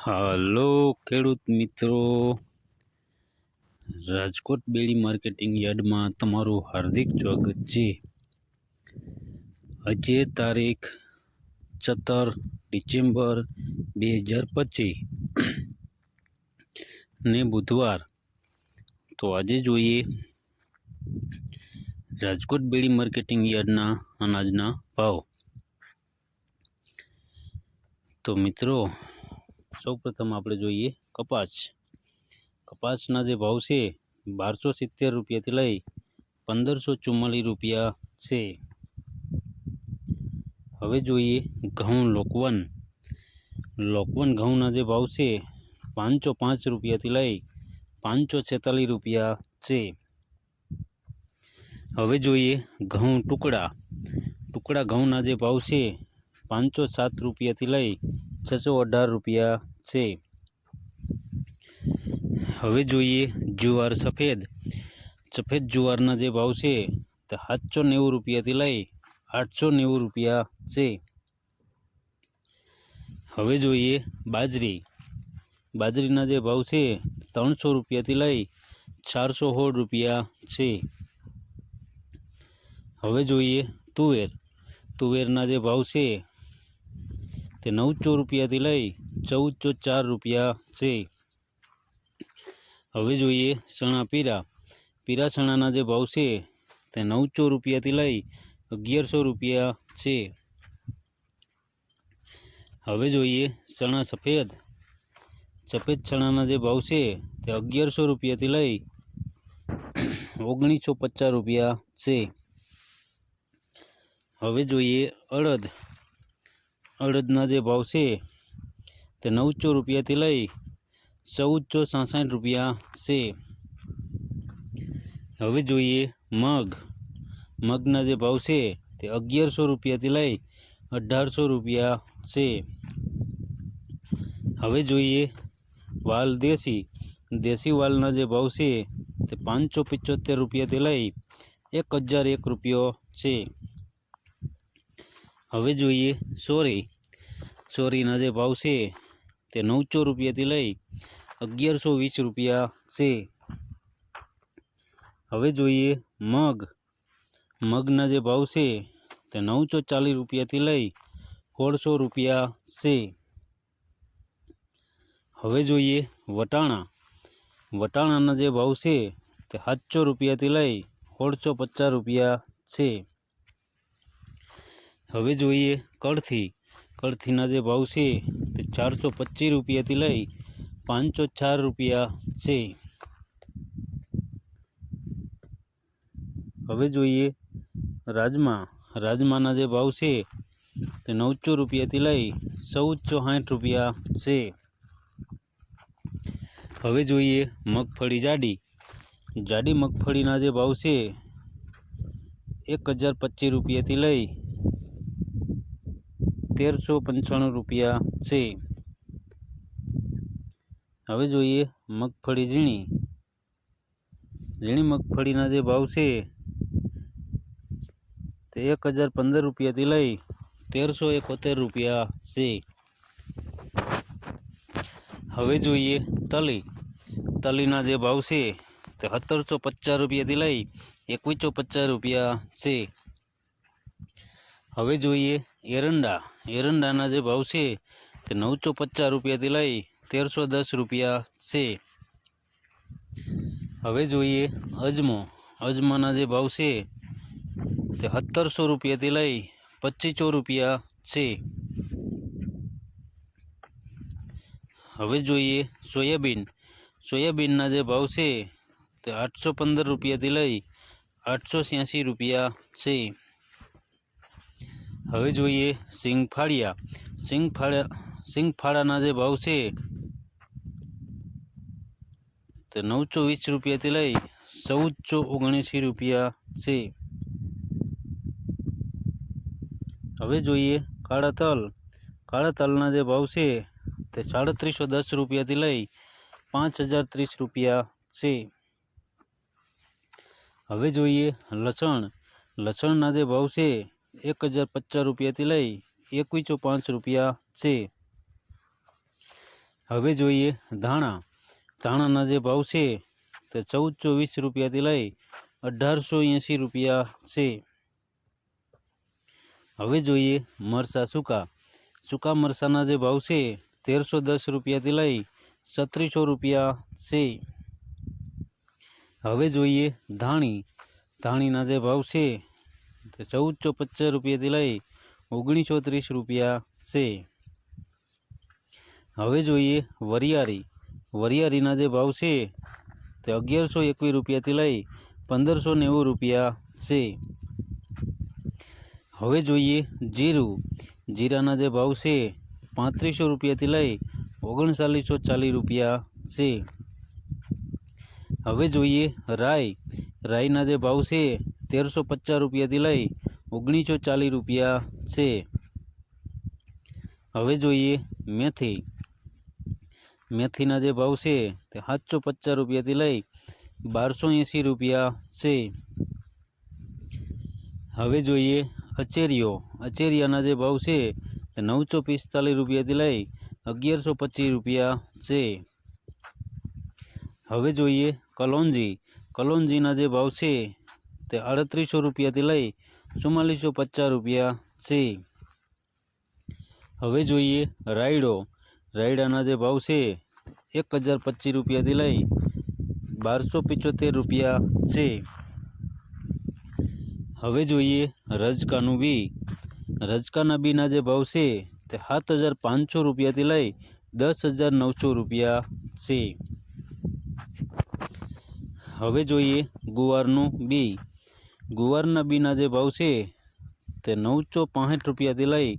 હાલો ખેડૂત મિત્રો, રાજકોટ બેડી માર્કેટિંગ યાર્ડમાં તમારું હાર્દિક સ્વાગત છે। આજે તારીખ 17 ડિસેમ્બર 2025 ને બુધવાર। તો આજે જોઈએ રાજકોટ બેડી માર્કેટિંગ યાર્ડના અનાજના ભાવ। તો મિત્રો, સૌપ્રથમ આપણે જોઈએ કપાસના જે ભાવ છે 1270 રૂપિયાથી લઈ 1544 રૂપિયા છે। હવે જોઈએ ઘઉં લોકવન ઘઉંના જે ભાવ છે 505 રૂપિયાથી લઈ 546 રૂપિયા છે। હવે જોઈએ ઘઉં ટુકડા ઘઉંના જે ભાવ છે 507 રૂપિયાથી લઈ 618 રૂપિયા છે। હવે જોઈએ જુવાર સફેદ જુવારના જે ભાવ છે તે 790 રૂપિયાથી લઈ 890 રૂપિયા છે। હવે જોઈએ બાજરીના જે ભાવ છે 300 રૂપિયાથી લઈ 416 રૂપિયા છે। હવે જોઈએ તુવેરના જે ભાવ છે તે 900 રૂપિયાથી લઈ 1404 રૂપિયા છે। હવે જોઈએ ચણા પીરા ચણાના જે ભાવ છે તે 900 રૂપિયાથી લઈ 1100 રૂપિયા છે। હવે જોઈએ ચણા સફેદ ચણાના જે ભાવ છે તે 1100 રૂપિયાથી લઈ 1950 રૂપિયા છે। હવે જોઈએ અડદના જે ભાવ છે તે 900 રૂપિયાથી લઈ 1466 રૂપિયા છે। હવે જોઈએ મગના જે ભાવ છે તે 1100 રૂપિયાથી લઈ 1800 રૂપિયા છે। હવે જોઈએ વાલ દેશી વાલના જે ભાવ છે તે 575 રૂપિયાથી લઈ 1001 રૂપિયો છે। હવે જોઈએ ચોરીના જે ભાવ છે તે 900 રૂપિયાથી લઈ 1120 રૂપિયા છે। હવે જોઈએ મગના જે ભાવ છે તે 940 રૂપિયાથી લઈ 1600 રૂપિયા છે। હવે જોઈએ વટાણાના જે ભાવ છે તે 700 રૂપિયાથી લઈ 1650 રૂપિયા છે। હવે જોઈએ કળથીના જે ભાવ છે તે 425 રૂપિયાથી લઈ 504 રૂપિયા છે। હવે જોઈએ રાજમાના જે ભાવ છે તે 900 રૂપિયાથી લઈ 1460 રૂપિયા છે। હવે જોઈએ મગફળી જાડી મગફળીના જે ભાવ છે 1025 રૂપિયાથી લઈ 1395 રૂપિયા છે। હવે જોઈએ મગફળી ઝીણી મગફળીના જે ભાવ છે તે 1015 રૂપિયાથી લઈ 1371 રૂપિયા છે। હવે જોઈએ તલીના જે ભાવ છે તે 1750 રૂપિયાથી લઈ 2150 રૂપિયા છે। હવે જોઈએ એરંડાના જે ભાવ છે તે 950 રૂપિયાથી લઈ 1310 રૂપિયા છે। હવે જોઈએ અજમાના જે ભાવ છે તે 1700 રૂપિયાથી લઈ 2500 રૂપિયા છે। હવે જોઈએ સોયાબીનના જે ભાવ છે તે 815 રૂપિયાથી લઈ 886 રૂપિયા છે। હવે જોઈએ સિંગફાળાના જે ભાવ છે તે 920 રૂપિયાથી લઈ 1479 રૂપિયા છે। હવે જોઈએ કાળા તલના જે ભાવ છે તે 3710 રૂપિયાથી લઈ 5030 રૂપિયા છે। હવે જોઈએ લસણના જે ભાવ છે 1050 રૂપિયાથી લઈ 2105 રૂપિયા છે। હવે જોઈએ ધાણા. ધાણાના જે ભાવ છે તે 1420 રૂપિયાથી લઈ 1880 રૂપિયા છે. હવે જોઈએ મરચાં સૂકા. સૂકા મરચાંના જે ભાવ છે 1310 રૂપિયાથી લઈ 3600 રૂપિયા છે. હવે જોઈએ ધાણી. ધાણીના જે ભાવ છે તે 1450 રૂપિયાથી લઈ 1930 રૂપિયા છે. હવે જોઈએ વરિયાળી. વરિયાળીના જે ભાવ છે તે 1121 રૂપિયાથી લઈ 1590 રૂપિયા છે. હવે જોઈએ જીરું. જીરાના જે ભાવ છે 3500 રૂપિયાથી લઈ 3940 રૂપિયા છે. હવે જોઈએ રાઈ. રાઈના જે ભાવ છે 1350 રૂપિયાથી લઈ 1940 રૂપિયા છે. હવે જોઈએ મેથી. મેથીના જે ભાવ છે તે 750 રૂપિયાથી લઈ 1280 રૂપિયા છે. હવે જોઈએ અચેરીઓ. અચેરિયાના જે ભાવ છે તે 945 રૂપિયાથી લઈ 1125 રૂપિયા છે. હવે જોઈએ કલોંજી. કલોંજીના જે ભાવ છે તે 3800 રૂપિયાથી લઈ 4450 રૂપિયા છે. હવે જોઈએ રાયડો. રાયડાના જે ભાવ છે 1025 રૂપિયાથી લઈ 1275 રૂપિયા છે. હવે જોઈએ રજકાનું બી. રજકાના બીના જે ભાવ છે તે 7500 રૂપિયાથી લઈ 10900 રૂપિયા છે. હવે જોઈએ ગુવારનું બી. ગુવારના બીના જે ભાવ છે તે 965 રૂપિયાથી લઈ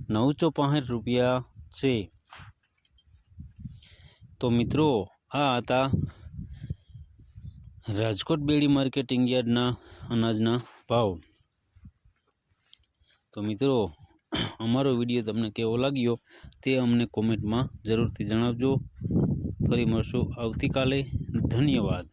965 રૂપિયા છે. તો મિત્રો આ હતા રાજકોટ બેડી માર્કેટિંગ યાર્ડના અનાજના ભાવ. તો મિત્રો અમારો વિડીયો તમને કેવો લાગ્યો તે અમને કોમેન્ટમાં જરૂરથી જણાવજો. ફરી મળશું આવતીકાલે. ધન્યવાદ.